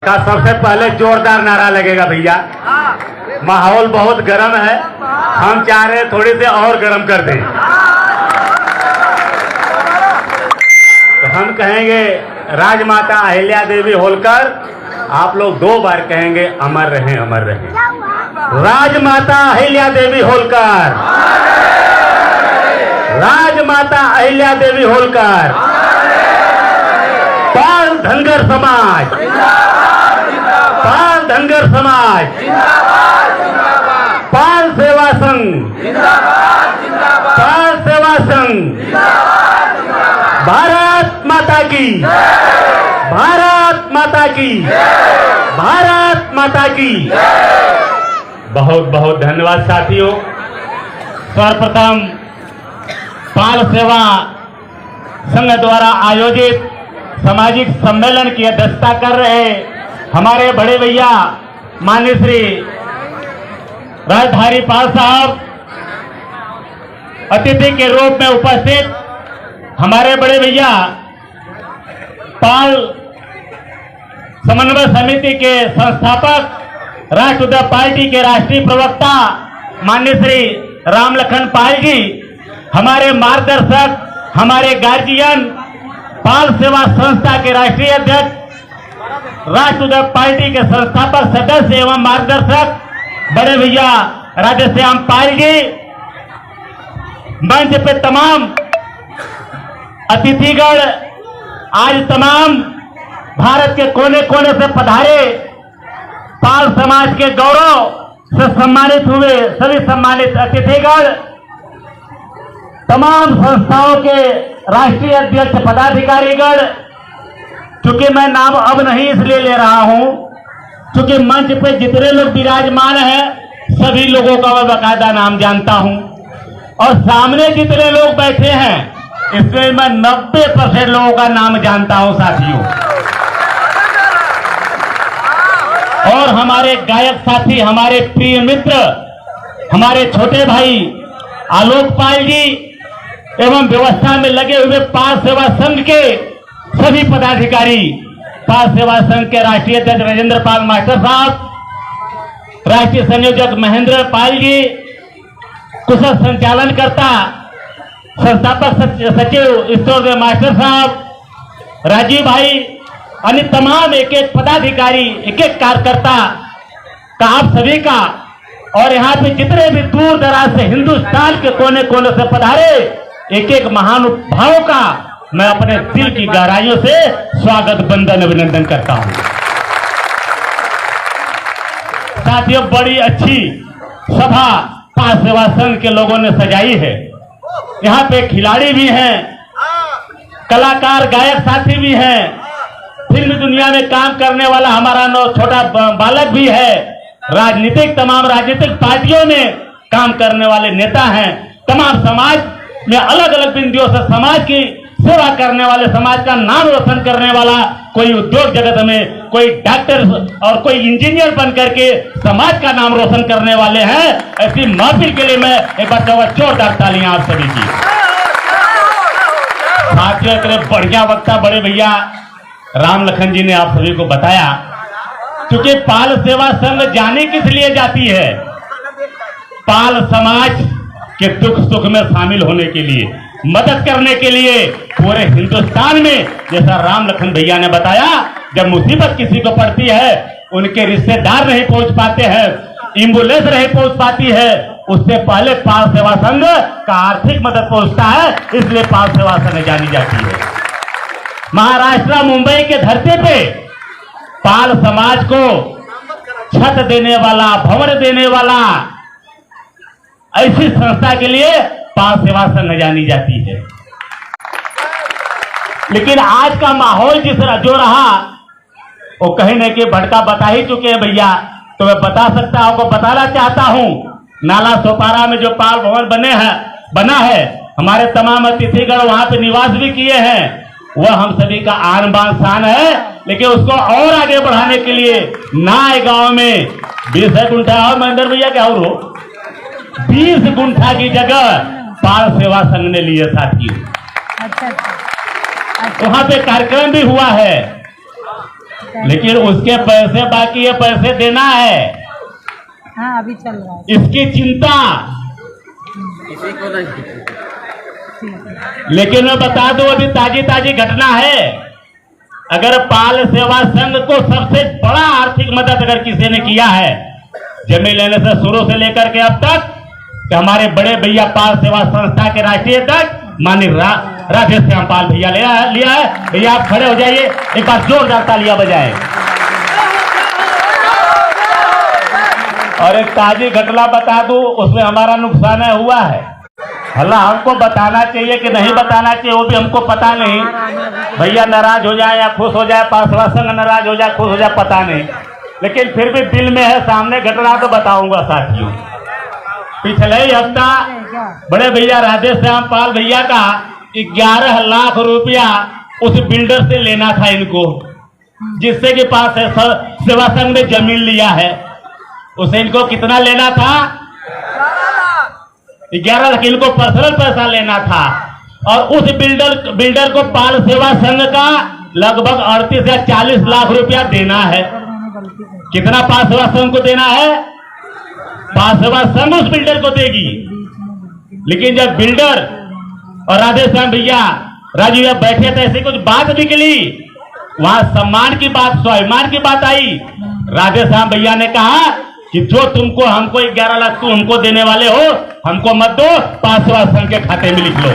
का सबसे पहले जोरदार नारा लगेगा भैया। माहौल बहुत गर्म है, हम चाह रहे थोड़ी सी और गर्म कर दें। तो हम कहेंगे राजमाता अहिल्या देवी होलकर, आप लोग 2 बार कहेंगे अमर रहें अमर रहें। राजमाता अहिल्या देवी होलकर, राजमाता अहिल्या देवी होलकर। पाल धनगर समाज, पाल धनगर समाज, पाल सेवा संघ, पाल सेवा संघ। भारत माता की, भारत माता की, भारत माता की। बहुत बहुत धन्यवाद साथियों। सर्वप्रथम पाल सेवा संघ द्वारा आयोजित सामाजिक सम्मेलन की अध्यक्षता कर रहे हमारे बड़े भैया माननीय श्री राजधारी पाल साहब, अतिथि के रूप में उपस्थित हमारे बड़े भैया पाल समन्वय समिति के संस्थापक, राष्ट्रवादी पार्टी के राष्ट्रीय प्रवक्ता माननीय श्री राम लखन पाल जी, हमारे मार्गदर्शक, हमारे गार्जियन, पाल सेवा संस्था के राष्ट्रीय अध्यक्ष, राष्ट्रवादी पार्टी के संस्थापक सदस्य एवं मार्गदर्शक बड़े भैया राधेश्याम पाल जी, मंच पे तमाम अतिथिगण, आज तमाम भारत के कोने कोने से पधारे पाल समाज के गौरव से सम्मानित हुए सभी सम्मानित अतिथिगण, तमाम संस्थाओं के राष्ट्रीय अध्यक्ष पदाधिकारीगण। चूंकि मैं नाम अब नहीं इसलिए ले रहा हूं क्योंकि मंच पे जितने लोग विराजमान हैं सभी लोगों का मैं बाकायदा नाम जानता हूं, और सामने जितने लोग बैठे हैं इसमें मैं 90% लोगों का नाम जानता हूं साथियों। और हमारे गायक साथी, हमारे प्रिय मित्र, हमारे छोटे भाई आलोक पाल जी एवं व्यवस्था में लगे हुए पाल सेवा संघ के सभी पदाधिकारी, पाल सेवा संघ के राष्ट्रीय अध्यक्ष राजेंद्र पाल मास्टर साहब, राष्ट्रीय संयोजक महेंद्र पाल जी, कुशल संचालनकर्ता संस्थापक सचिव ईश्वर मास्टर साहब, राजीव भाई, अन्य तमाम एक एक पदाधिकारी, एक एक कार्यकर्ता का आप सभी का, और यहाँ पे जितने भी दूर दराज से हिंदुस्तान के कोने कोने से पधारे एक एक महानुभावों का मैं अपने दिल की गहराइयों से स्वागत वंदन अभिनंदन करता हूं। साथियों, बड़ी अच्छी सभा पाल सेवा संघ के लोगों ने सजाई है। यहाँ पे खिलाड़ी भी हैं, कलाकार गायक साथी भी हैं, फिल्म दुनिया में काम करने वाला हमारा छोटा बालक भी है, राजनीतिक तमाम राजनीतिक पार्टियों में काम करने वाले नेता हैं, तमाम समाज में अलग अलग बिंदुओं से समाज की सेवा करने वाले, समाज का नाम रोशन करने वाला, कोई उद्योग जगत में, कोई डॉक्टर और कोई इंजीनियर बन करके समाज का नाम रोशन करने वाले हैं। ऐसी महफिल के लिए मैं एक बार जोरदार तालियां आप सभी की। साथियों, इतने बढ़िया वक्ता बड़े भैया राम लखन जी ने आप सभी को बताया, क्योंकि पाल सेवा संघ जाने किस लिए जाती है? पाल समाज के दुख सुख में शामिल होने के लिए, मदद करने के लिए। पूरे हिंदुस्तान में, जैसा राम लखन भैया ने बताया, जब मुसीबत किसी को पड़ती है, उनके रिश्तेदार नहीं पहुंच पाते हैं, एम्बुलेंस नहीं पहुंच पाती है, उससे पहले पाल सेवा संघ का आर्थिक मदद पहुंचता है, इसलिए पाल सेवा संघ जानी जाती है। महाराष्ट्र मुंबई के धरती पे पाल समाज को छत देने वाला, भवन देने वाला, ऐसी संस्था के लिए पाल सेवा संघ जानी जाती है। लेकिन आज का माहौल जिस जो रहा वो कहीं न कहीं भटका बता ही चुके हैं भैया, तो मैं बता सकता हूं, आपको बताना चाहता हूं, नाला सोपारा में जो पाल भवन बना है, हमारे तमाम अतिथिगण वहां पे निवास भी किए हैं, वह हम सभी का आन बान शान है। लेकिन उसको और आगे बढ़ाने के लिए नाय गांव में 20 गुंठा और महेंद्र भैया क्या हो 20 गुंठा की जगह पाल सेवा संघ ने लिए साथियों। वहां पे कार्यक्रम भी हुआ है। लेकिन उसके पैसे बाकी है, पैसे देना है। हाँ अभी चल रहा है। इसकी चिंता। किसी को नहीं। लेकिन मैं बता दूं, अभी ताजी ताजी घटना है। अगर पाल सेवा संघ को सबसे बड़ा आर्थिक मदद अगर किसी ने किया है जमीन लेने से शुरू से लेकर के अब तक, कि हमारे बड़े भैया पाल सेवा संस्था के राष्ट्रीय अध्यक्ष माननीय राधेश्याम पाल भैया लिया है। भैया आप खड़े हो जाइए, एक बार जोरदार तालियां बजाएं। और एक ताजी घटना बता दूं, उसमें हमारा नुकसान हुआ है। हल्ला हमको बताना चाहिए कि नहीं बताना चाहिए वो भी हमको पता नहीं। भैया नाराज हो जाए या खुश हो जाए, पाल सेवा संघ नाराज हो जाए खुश हो जाए पता नहीं, लेकिन फिर भी दिल में है, सामने घटना तो बताऊंगा साथियों। पिछले ही हफ्ता बड़े भैया राधेश्याम पाल भैया का 11 लाख रुपया उस बिल्डर से लेना था इनको, जिससे के पास सेवा संघ ने जमीन लिया है। उसे इनको कितना लेना था? 11 लाख इनको पर्सनल पैसा लेना था। और उस बिल्डर को पाल सेवा संघ का लगभग 38 या 40 लाख रुपया देना है। कितना पाल सेवा संघ को देना है? पाल सेवा संघ उस बिल्डर को देगी। लेकिन जब बिल्डर और राधेश्याम भैया राजू भैया बैठे थे, ऐसी कुछ बात निकली, वहां सम्मान की बात, स्वाभिमान की बात आई। राधेश्याम भैया ने कहा कि जो तुमको हमको 11 लाख तुम हमको देने वाले हो, हमको मत दो, पाल सेवा संघ के खाते में लिख लो।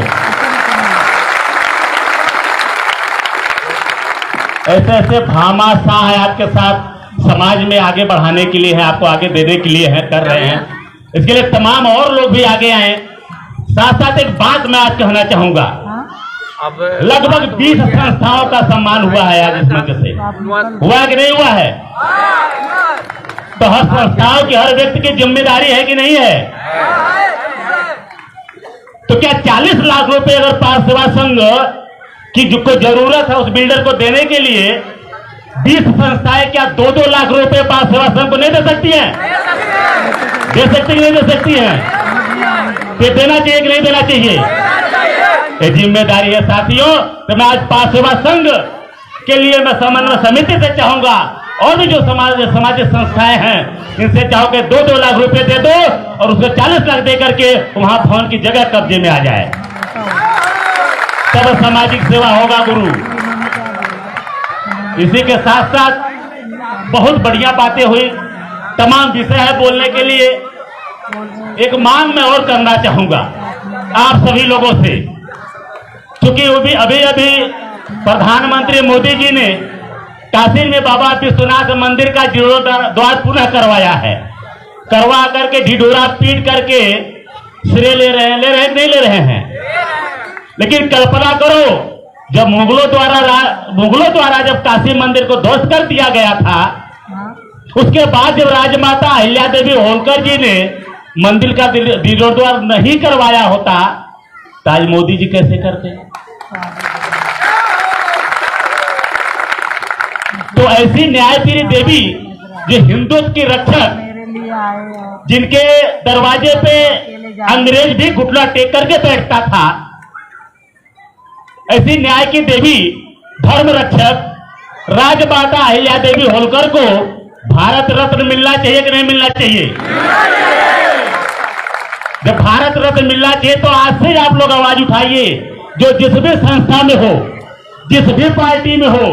ऐसे ऐसे भामाशाह है आपके साथ, समाज में आगे बढ़ाने के लिए है, आपको आगे देने के लिए है, कर रहे हैं। इसके लिए तमाम और लोग भी आगे आए। साथ साथ एक बात मैं आज कहना चाहूंगा, अब लगभग 20 संस्थाओं का सम्मान हुआ है आज इस मंच से। हुआ कि नहीं हुआ है? तो हर संस्थाओं की, हर व्यक्ति की जिम्मेदारी है कि नहीं है? तो क्या 40 लाख रुपए अगर पाल सेवा संघ की जिसको जरूरत है उस बिल्डर को देने के लिए 20 संस्थाएं क्या 2-2 लाख रुपए पाल सेवा संघ को नहीं दे सकती हैं? दे सकती है, नहीं दे सकती हैं? ये देना चाहिए कि नहीं देना चाहिए? ये जिम्मेदारी है साथियों। तो मैं आज पाल सेवा संघ के लिए मैं समन्वय समिति से चाहूंगा, और भी जो सामाजिक संस्थाएं हैं इनसे चाहो कि 2-2 लाख रुपए दे दो और उसको 40 लाख दे करके वहां भवन की जगह कब्जे में आ जाए, तब सामाजिक सेवा होगा गुरु। इसी के साथ साथ बहुत बढ़िया बातें हुई, तमाम विषय है बोलने के लिए। एक मांग मैं और करना चाहूंगा आप सभी लोगों से, क्योंकि वो भी अभी अभी प्रधानमंत्री मोदी जी ने काशी में बाबा विश्वनाथ मंदिर का जीर्णोद्धार पुनः करवाया है। करवा करके ढिढोरा पीट करके श्रेय ले रहे हैं। लेकिन कल्पना करो, जब मुगलों द्वारा जब काशी मंदिर को ध्वस्त कर दिया गया था, उसके बाद जब राजमाता अहिल्या देवी होलकर जी ने मंदिर का जीर्णोद्धार नहीं करवाया होता तो आज मोदी जी कैसे करते? तो ऐसी न्यायप्रिय देवी जो हिंदुत्व की रक्षक, जिनके दरवाजे पे अंग्रेज भी घुटना टेक करके बैठता था, ऐसी न्याय की देवी, धर्म रक्षक राजमाता अहिल्या देवी होलकर को भारत रत्न मिलना चाहिए कि नहीं मिलना चाहिए? जब भारत रत्न मिलना चाहिए तो आज से आप लोग आवाज उठाइए। जो जिस भी संस्था में हो, जिस भी पार्टी में हो,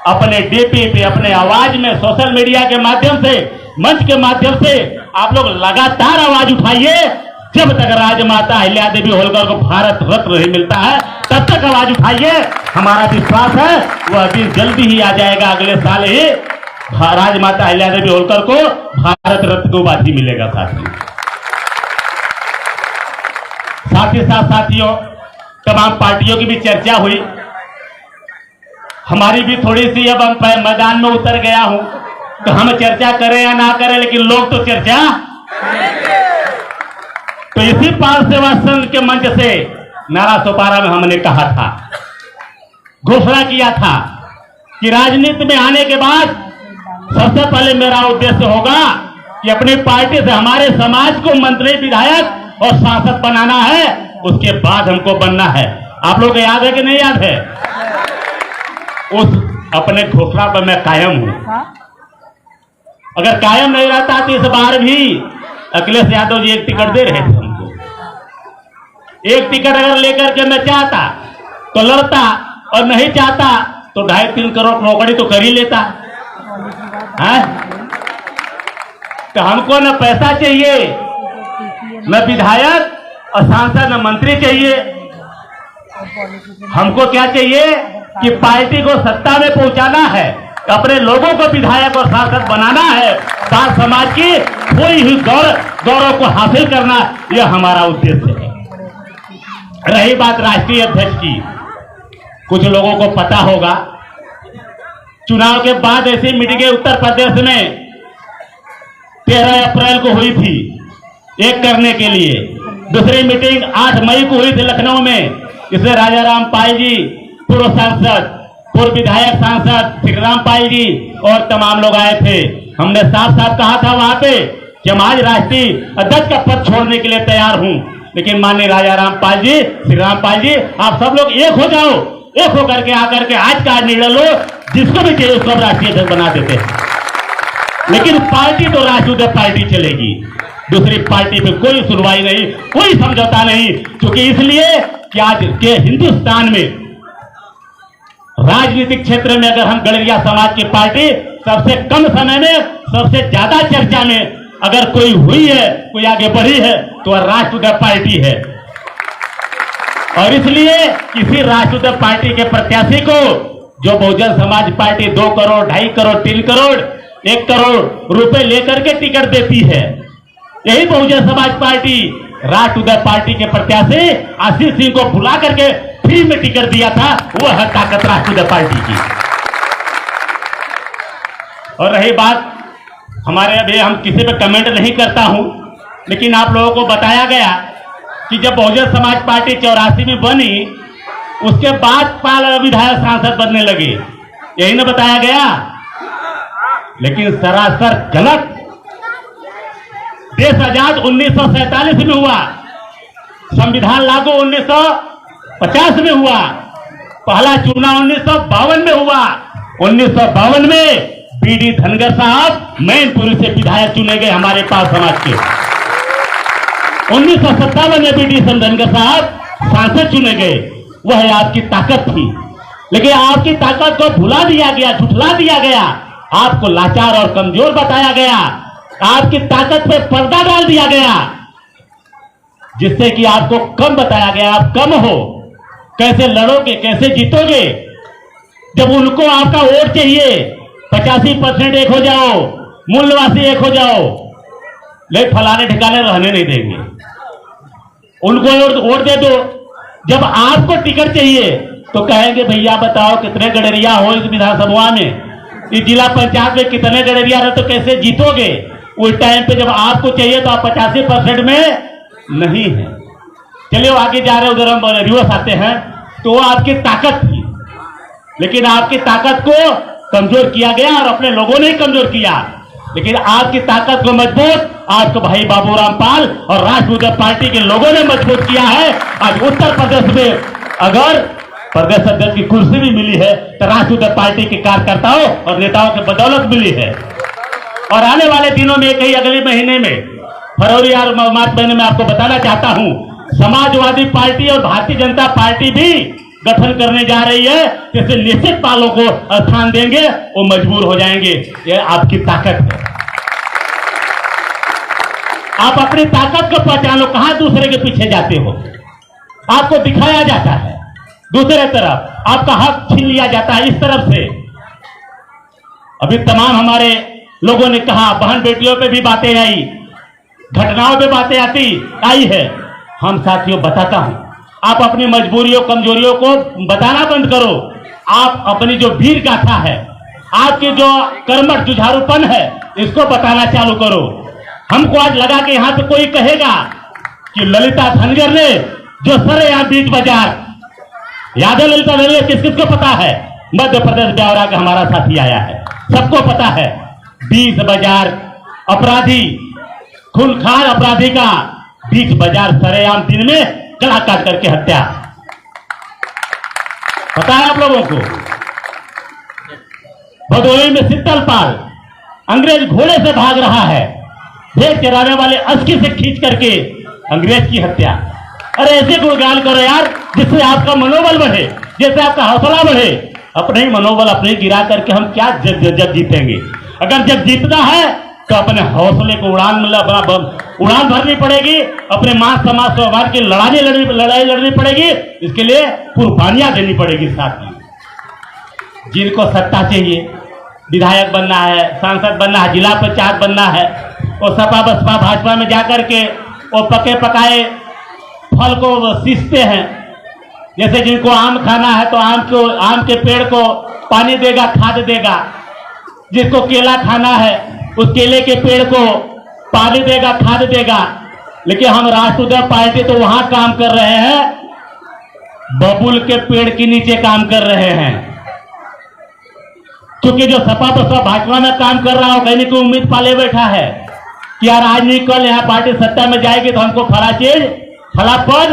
अपने डीपी पे, अपने आवाज में, सोशल मीडिया के माध्यम से, मंच के माध्यम से आप लोग लगातार आवाज उठाइए। जब तक राजमाता अहिल्या देवी होलकर को भारत रत्न नहीं मिलता है तब तक आवाज उठाइए। हमारा विश्वास है वह दिन जल्दी ही आ जाएगा, अगले साल ही राजमाता अहिल्या देवी होलकर को भारत रत्न को उपाधि मिलेगा। साथ ही साथ साथियों, तमाम पार्टियों की भी चर्चा हुई, हमारी भी थोड़ी सी। अब हम मैदान में उतर गया हूं तो हम चर्चा करें या ना करें, लेकिन लोग तो चर्चा। तो इसी पाल सेवा संघ के मंच से नारा सोपारा में हमने कहा था, घोषणा किया था कि राजनीति में आने के बाद सबसे पहले मेरा उद्देश्य होगा कि अपनी पार्टी से हमारे समाज को मंत्री, विधायक और सांसद बनाना है। उसके बाद हमको बनना है। आप लोग को याद है कि नहीं याद है? उस अपने घोषणा पर मैं कायम हूं। हाँ अगर कायम नहीं रहता तो इस बार भी अखिलेश यादव जी एक टिकट दे रहे थे हमको। एक टिकट अगर लेकर के मैं चाहता तो लड़ता, और नहीं चाहता तो 2.5-3 करोड़ नौकरी तो कर ही लेता है। तो हमको न पैसा चाहिए, न विधायक और सांसद, न मंत्री चाहिए। हमको क्या चाहिए कि पार्टी को सत्ता में पहुंचाना है, अपने लोगों को विधायक और सांसद बनाना है, साथ समाज की कोई हुई गौरव को हासिल करना, यह हमारा उद्देश्य है। रही बात राष्ट्रीय अध्यक्ष की, कुछ लोगों को पता होगा चुनाव के बाद ऐसी मीटिंगें उत्तर प्रदेश में 13 अप्रैल को हुई थी एक करने के लिए। दूसरी मीटिंग 8 मई को हुई थी लखनऊ में। इसमें राजा राम पाल जी, पूर्व सांसद, पूर्व विधायक सांसद श्रीराम पाल जी और तमाम लोग आए थे। हमने साफ साफ कहा था वहां पे कि हम आज राष्ट्रीय अध्यक्ष का पद छोड़ने के लिए तैयार हूं, लेकिन माननीय राजा राम पाल जी, श्रीराम पाल जी, आप सब लोग एक हो जाओ, एक होकर के आकर के आज का निर्णय लो, जिसको भी चाहिए उसको राष्ट्रीय अध्यक्ष बना देते हैं। लेकिन पार्टी तो राष्ट्रीय पार्टी चलेगी, दूसरी पार्टी पे कोई सुनवाई नहीं, कोई समझौता नहीं। क्योंकि इसलिए कि आज के हिंदुस्तान में राजनीतिक क्षेत्र में अगर हम गड़रिया समाज की पार्टी सबसे कम समय में सबसे ज्यादा चर्चा में अगर कोई हुई है, कोई आगे बढ़ी है, तो वह राष्ट्रीय पार्टी है। और इसलिए किसी राष्ट्रीय पार्टी के प्रत्याशी को जो बहुजन समाज पार्टी 2 करोड़, 2.5 करोड़, 3 करोड़, 1 करोड़ रुपए लेकर के टिकट देती है, यही बहुजन समाज पार्टी राष्ट्रीय पार्टी के प्रत्याशी आशीष सिंह को बुला करके फ्री में टिकट दिया था। वह है ताकत राष्ट्रीय पार्टी की। और रही बात हमारे, अभी हम किसी पे कमेंट नहीं करता हूं, लेकिन आप लोगों को बताया गया कि जब बहुजन समाज पार्टी 84 में बनी, उसके बाद पाल विधायक सांसद बनने लगे, यही ना बताया गया। लेकिन सरासर गलत। देश आजाद 1947 में हुआ, संविधान लागू 1950 में हुआ, पहला चुनाव 1952 में हुआ। 1952 में बीडी धनगर साहब मैनपुरी से विधायक चुने गए हमारे पाल समाज के। 1957 में बीडी धनगर साहब सांसद चुने गए। वह आपकी ताकत थी, लेकिन आपकी ताकत को भुला दिया गया, झुठला दिया गया, आपको लाचार और कमजोर बताया गया, आपकी ताकत पे पर्दा डाल दिया गया, जिससे कि आपको कम बताया गया। आप कम हो, कैसे लड़ोगे, कैसे जीतोगे, जब उनको आपका वोट चाहिए। 85% एक हो जाओ, मूल्यवासी एक हो जाओ, ले फलाने ठिकाने रहने नहीं देंगे, उनको वोट दे दो। जब आपको टिकट चाहिए तो कहेंगे भैया बताओ कितने गडरिया हो इस विधानसभा में, इस जिला पंचायत में कितने गडरिया रहे, तो कैसे जीतोगे। उस टाइम पे जब आपको चाहिए तो आप 85% में नहीं है। चलिए आगे जा रहे, उधर हम रिवर्स आते हैं। तो वो आपकी ताकत थी, लेकिन आपकी ताकत को कमजोर किया गया और अपने लोगों ने ही कमजोर किया। लेकिन आपकी ताकत को मजबूत आपको भाई बाबूराम पाल और राष्ट्रीय पार्टी के लोगों ने मजबूत किया है। आज उत्तर प्रदेश में अगर प्रदेश अध्यक्ष की कुर्सी भी मिली है तो राष्ट्रीय पार्टी के कार्यकर्ताओं और नेताओं की बदौलत मिली है। और आने वाले दिनों में, कई अगले महीने में, फरवरी और मार्च महीने में आपको बताना चाहता हूं, समाजवादी पार्टी और भारतीय जनता पार्टी भी गठन करने जा रही है, जिससे निश्चित पालों को स्थान देंगे, वो मजबूर हो जाएंगे। ये आपकी ताकत है। आप अपनी ताकत को पहचानो, कहां दूसरे के पीछे जाते हो। आपको दिखाया जाता है दूसरे तरफ, आपका हक छीन लिया जाता है इस तरफ से। अभी तमाम हमारे लोगों ने कहा, बहन बेटियों पे भी बातें आई, घटनाओं पे बातें आई है। हम साथियों बताता हूं, आप अपनी मजबूरियों कमजोरियों को बताना बंद करो। आप अपनी जो वीर गाथा है, आपकी जो कर्मठ जुझारूपन है, इसको बताना चालू करो। हमको आज लगा कि यहां पे कोई कहेगा कि ललिता धनगर ने जो सरेआम बीच बाजार, याद है ललिता धनगर, किस किस को पता है? मध्य प्रदेश ब्यावरा का हमारा साथी आया है, सबको पता है। 20 बाजार अपराधी, खूनखार अपराधी का बीच बाजार सरेआम दिन में गला काट करके हत्या, पता है आप लोगों को? भदोही में शीतलपाल अंग्रेज घोड़े से भाग रहा है, भेड़ चराने वाले अस्की से खींच करके अंग्रेज की हत्या। अरे ऐसे गुणगान करो यार जिससे आपका मनोबल बढ़े, जिससे आपका हौसला बढ़े। अपने ही मनोबल अपने गिरा करके हम क्या जब जीतेंगे? अगर जब जीतना है तो अपने हौसले को उड़ान भरनी पड़ेगी, अपने मान समाज स्वभाव की लड़ाई लड़नी पड़ेगी, इसके लिए कुर्बानियां देनी पड़ेगी। साथ में जिनको सत्ता चाहिए, विधायक बनना है, सांसद बनना है, जिला पंचायत बनना है, वो सपा बसपा भाजपा में जाकर के वो पके पकाए फल को सींचते हैं। जैसे जिनको आम खाना है तो आम के पेड़ को पानी देगा, खाद देगा। जिसको केला खाना है उस केले के पेड़ को पानी देगा, खाद देगा। लेकिन हम राष्ट्रीय पार्टी तो वहां काम कर रहे हैं, बबुल के पेड़ के नीचे काम कर रहे हैं। क्योंकि जो सपा बसपा भाजपा में काम कर रहा हो, कहीं कोई उम्मीद पाले बैठा है कि यार आज नहीं कल यहाँ पार्टी सत्ता में जाएगी तो हमको फला चीज फला पद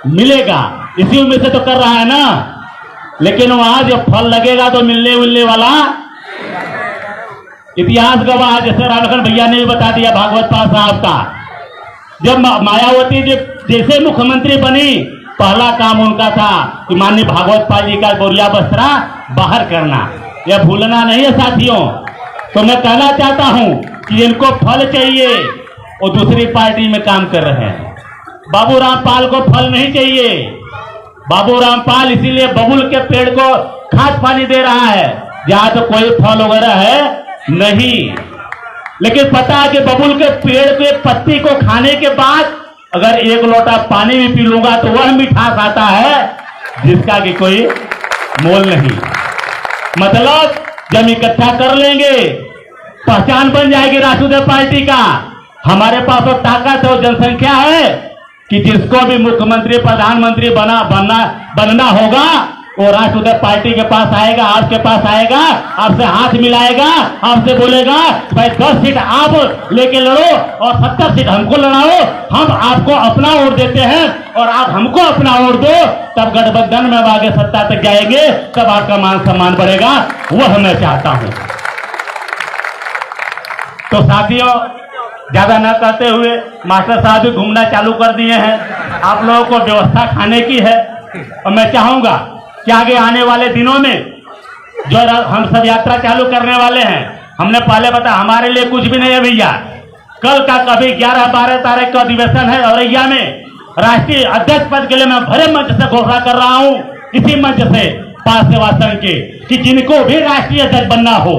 मिलेगा, इसी उम्मीद से तो कर रहा है ना। लेकिन वहां जो फल लगेगा तो मिलने वाला इतिहास गवाह, जैसे रामलखन भैया ने भी बता दिया भागवत पाल साहब का। जब मायावती जैसे मुख्यमंत्री बनी, पहला काम उनका था कि माननीय भागवत पाल जी का बोरिया बस्त्रा बाहर करना। यह भूलना नहीं है साथियों। तो मैं कहना चाहता हूं कि इनको फल चाहिए, वो दूसरी पार्टी में काम कर रहे हैं। बाबूराम पाल को फल नहीं चाहिए। बाबूराम पाल इसीलिए बबुल के पेड़ को खाद पानी दे रहा है जहां तो कोई फल वगैरह है नहीं। लेकिन पता है कि बबुल के पेड़ के पत्ती को खाने के बाद अगर एक लोटा पानी भी पी लूंगा तो वह मिठास आता है जिसका कि कोई मोल नहीं। मतलब जब इकट्ठा कर लेंगे, पहचान बन जाएगी राष्ट्रीय पार्टी का। हमारे पास वो ताकत है, जनसंख्या है कि जिसको भी मुख्यमंत्री प्रधानमंत्री बनना होगा वो राष्ट्रीय पार्टी के पास आएगा, आपके पास आएगा, आपसे हाथ मिलाएगा, आपसे बोलेगा भाई 10 सीट आप लेके लड़ो और 70 सीट हमको लड़ाओ, हम आपको अपना वोट देते हैं और आप हमको अपना वोट दो, तब गठबंधन में आगे सत्ता तक जाएंगे, तब आपका मान सम्मान बढ़ेगा। वह मैं चाहता हूं। तो साथियों, ज्यादा न कहते हुए मास्टर साहब भी घूमना चालू कर दिए हैं। आप लोगों को व्यवस्था खाने की है और मैं चाहूंगा कि आगे आने वाले दिनों में जो हम सब यात्रा चालू करने वाले हैं, हमने पहले बताया हमारे लिए कुछ भी नहीं है भैया। कल का कभी 11-12 तारीख का अधिवेशन है औरैया में। राष्ट्रीय अध्यक्ष पद के लिए मैं भरे मंच से घोषणा कर रहा हूं, इसी मंच से पास सेवा संघ के, कि जिनको भी राष्ट्रीय अध्यक्ष बनना हो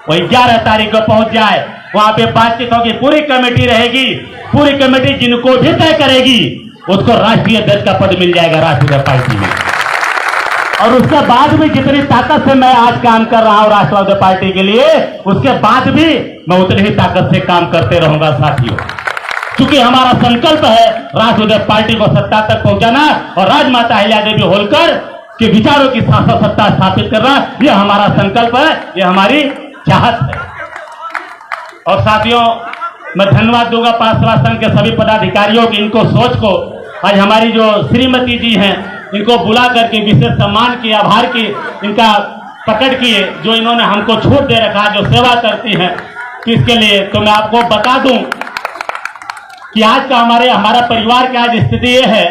वही 11 तारीख को पहुंच जाए। वहां पे बातचीत होगी, पूरी कमेटी रहेगी, पूरी कमेटी जिनको भी तय करेगी उसको राष्ट्रीय अध्यक्ष का पद मिल जाएगा राष्ट्रीय पार्टी में। और उसके बाद भी जितनी ताकत से मैं आज काम कर रहा हूं राष्ट्रवादी पार्टी के लिए, उसके बाद भी मैं उतनी ही ताकत से काम करते रहूंगा साथियों। क्योंकि हमारा संकल्प है राष्ट्रवादी पार्टी को सत्ता तक पहुंचाना और राजमाता अहिल्यादेवी होलकर के विचारों की शासन सत्ता स्थापित करना, यह हमारा संकल्प है, यह हमारी चाहत है। और साथियों, मैं धन्यवाद दूंगा पास सेवा संघ के सभी पदाधिकारियों की, इनको सोच को। आज हमारी जो श्रीमती जी हैं, इनको बुला करके विशेष सम्मान की, आभार की, इनका प्रकट किए, जो इन्होंने हमको छूट दे रखा, जो सेवा करती हैं किसके लिए। तो मैं आपको बता दूं कि आज का हमारा परिवार की आज स्थिति ये है,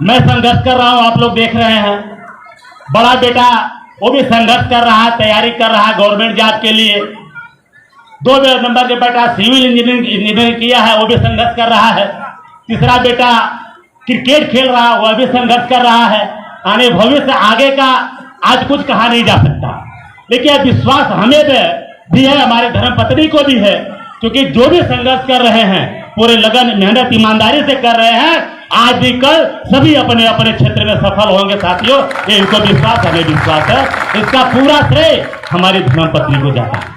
मैं संघर्ष कर रहा हूं, आप लोग देख रहे हैं। बड़ा बेटा वो भी संघर्ष कर रहा है, तैयारी कर रहा है गवर्नमेंट जॉब के लिए। 2 नंबर के बेटा सिविल इंजीनियरिंग किया है, वो भी संघर्ष कर रहा है। तीसरा बेटा क्रिकेट खेल रहा है, वह भी संघर्ष कर रहा है। आने भविष्य आगे का आज कुछ कहा नहीं जा सकता, लेकिन विश्वास हमें भी है, हमारे धर्मपत्नी को भी है, क्योंकि जो भी संघर्ष कर रहे हैं पूरे लगन मेहनत ईमानदारी से कर रहे हैं। आज भी कल सभी अपने अपने क्षेत्र में सफल होंगे साथियों, ये इनको विश्वास, हमें विश्वास है। इसका पूरा श्रेय हमारी धर्मपत्नी को जाता है,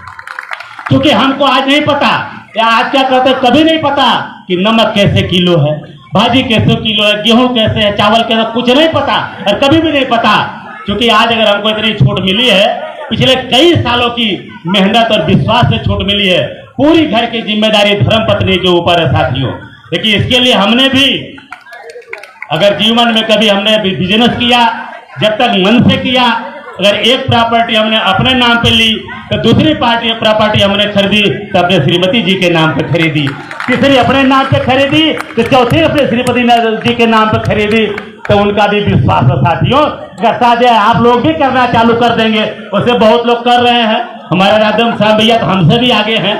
क्योंकि हमको आज नहीं पता, या आज क्या कहते कभी नहीं पता कि नमक कैसे किलो है, भाजी कैसे किलो है, गेहूं कैसे है, चावल कैसे, कुछ नहीं पता और कभी भी नहीं पता। क्योंकि आज अगर हमको इतनी छूट मिली है, पिछले कई सालों की मेहनत और विश्वास से छूट मिली है, पूरी घर की जिम्मेदारी धर्मपत्नी के ऊपर है साथियों। लेकिन इसके लिए हमने भी अगर जीवन में कभी हमने बिजनेस किया, जब तक मन से किया, अगर एक प्रॉपर्टी हमने अपने नाम पे ली तो दूसरी प्रॉपर्टी हमने खरीदी तो अपने श्रीमती जी के नाम पे खरीदी, तीसरी अपने नाम पे खरीदी तो चौथी अपने श्रीमती जी के नाम पे खरीदी। तो उनका भी विश्वास है साथियों, शायद आप लोग भी करना चालू कर देंगे, उसे बहुत लोग कर रहे हैं। हमारे राधम साहब भैया तो हमसे भी आगे हैं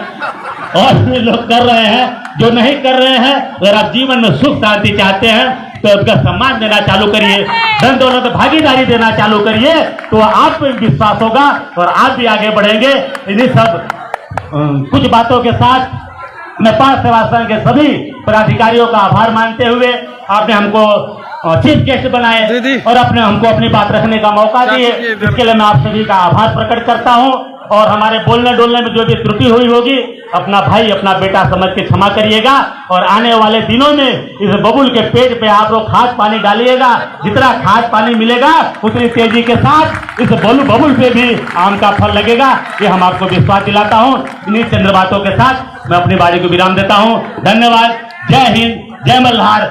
और भी लोग कर रहे हैं। जो नहीं कर रहे हैं, अगर आप जीवन में सुख शांति चाहते हैं तो उसका सम्मान देना चालू करिए, धन दौलत भागीदारी देना चालू करिए, तो आप पे विश्वास होगा और आप भी आगे बढ़ेंगे। इन्हीं सब कुछ बातों के साथ मैं 5 सेवा संघ के सभी पदाधिकारियों का आभार मानते हुए आपने हमको चीफ गेस्ट बनाए और अपने हमको अपनी बात रखने का मौका दिए, इसके लिए मैं आप सभी का आभार प्रकट करता हूं। और हमारे बोलने डोलने में जो भी त्रुटि हुई होगी अपना भाई अपना बेटा समझ के क्षमा करिएगा। और आने वाले दिनों में इस बबुल के पेट पे आप लोग खाद पानी डालिएगा, जितना खाद पानी मिलेगा उतनी तेजी के साथ इस बबुल पे भी आम का फल लगेगा, ये हम आपको विश्वास दिलाता हूँ। इन्हीं चंद्र बातों के साथ मैं अपनी बारी को विराम देता हूँ। धन्यवाद। जय हिंद, जय मल्हार।